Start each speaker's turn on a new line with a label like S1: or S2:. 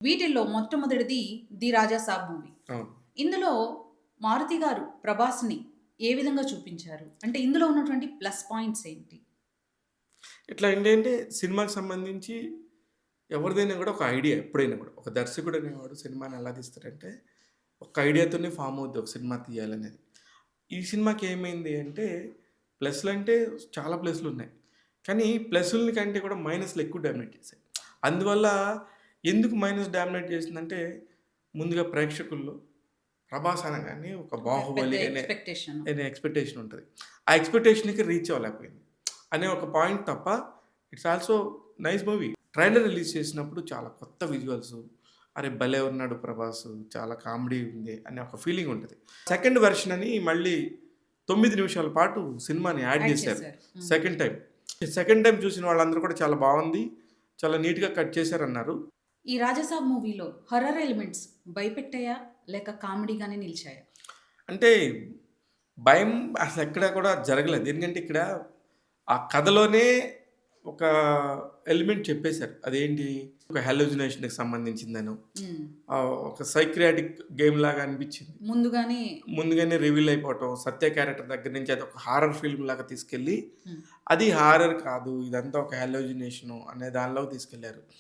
S1: వీటిల్లో మొట్టమొదటిది 'the Raja Saab' movie.
S2: అవును.
S1: ఇందులో మారుతి గారు ప్రభాస్‌ని ఏ విధంగా చూపించారు? అంటే ఇందులో ఉన్నటువంటి ప్లస్ పాయింట్స్ ఏంటి?
S2: ఇట్లా ఏంటంటే సినిమాకి సంబంధించి ఎవరిదైనా గూడా ఒక ఐడియా ఎప్పుడైనా గూడా. ఒక దర్శకుడు అనేవాడు సినిమాని ఎలా తీస్తాడంటే, ఒక ఐడియాతోనే ఫార్మ్ అవుద్ది ఒక సినిమా తీయాలనేది. ఈ సినిమాకి ఏమైంది అంటే, ప్లస్‌లంటే చాలా ప్లస్‌లున్నాయి. కానీ ప్లస్‌లని కంటే కూడా మైనస్‌లు ఎక్కువ డామినేట్ చేశాయి. అందువల్ల ఎందుకు మైనస్ డామినేట్ చేసిందంటే, ముందుగా ప్రేక్షకుల్లో ప్రభాస్ అనగానే ఒక
S1: ఒక పెద్ద
S2: 'బాహుబలి'
S1: ఎక్స్‌పెక్టేషన్.
S2: అనే ఎక్స్‌పెక్టేషన్ ఉంటది. ఆ ఎక్స్‌పెక్టేషన్‌కి రీచ్ అవ్వలేకపోయింది. అనే ఒక పాయింట్ తప్ప it's also nice movie. Trailer release చేసినప్పుడు చాలా కొత్త విజువల్స్. అరే! భలే ఉన్నాడు ప్రభాస్. చాలా కామెడీ ఉంది అనే ఒక ఫీలింగ్ ఉంటది. సెకండ్ వెర్షన్ అని మళ్ళీ 9 నిమిషాల పాటు సినిమాని యాడ్
S1: యాడ్
S2: చేశారు.
S1: చేశారు. హ్మ్.
S2: Second time. సెకండ్ టైమ్ చూసిన వాళ్ళందరూ కూడా చాలా బావుంది. చాలా నీట్‌గా కట్ చేశారన్నారు.
S1: ఈ 'రాజా సాబ్' మూవీలో హారర్ ఎలిమెంట్స్ భయపెట్టాయా? లేక కామెడీగానే నిలిచాయా?
S2: అంటే భయం అసలెక్కడ కూడా జరగలేదు. ఎందుకంటే ఇక్కడ ఆ కథలోనే ఒక ఎలిమెంట్ చెప్పేసారు. అదేంటి? ఒక హాలుసినేషన్‌కి సంబంధించిందనో,
S1: హ్మ్.
S2: ఒక సైక్రియాటిక్ గేమ్‌లాగా అనిపిచ్చింది.
S1: ముందుగానే
S2: ముందుగానే రివీల్ అయిపోవటం, సత్య క్యారెక్టర్ దగ్గర నుంచి అదొక హారర్ ఫిల్మ్‌లాగా తీసుకెళ్ళి,
S1: హ్మ్.
S2: అది హారర్ కాదు. ఇదంతా ఒక హాలుసినేషను అనే దానిలోకి తీసుకెళ్లారు.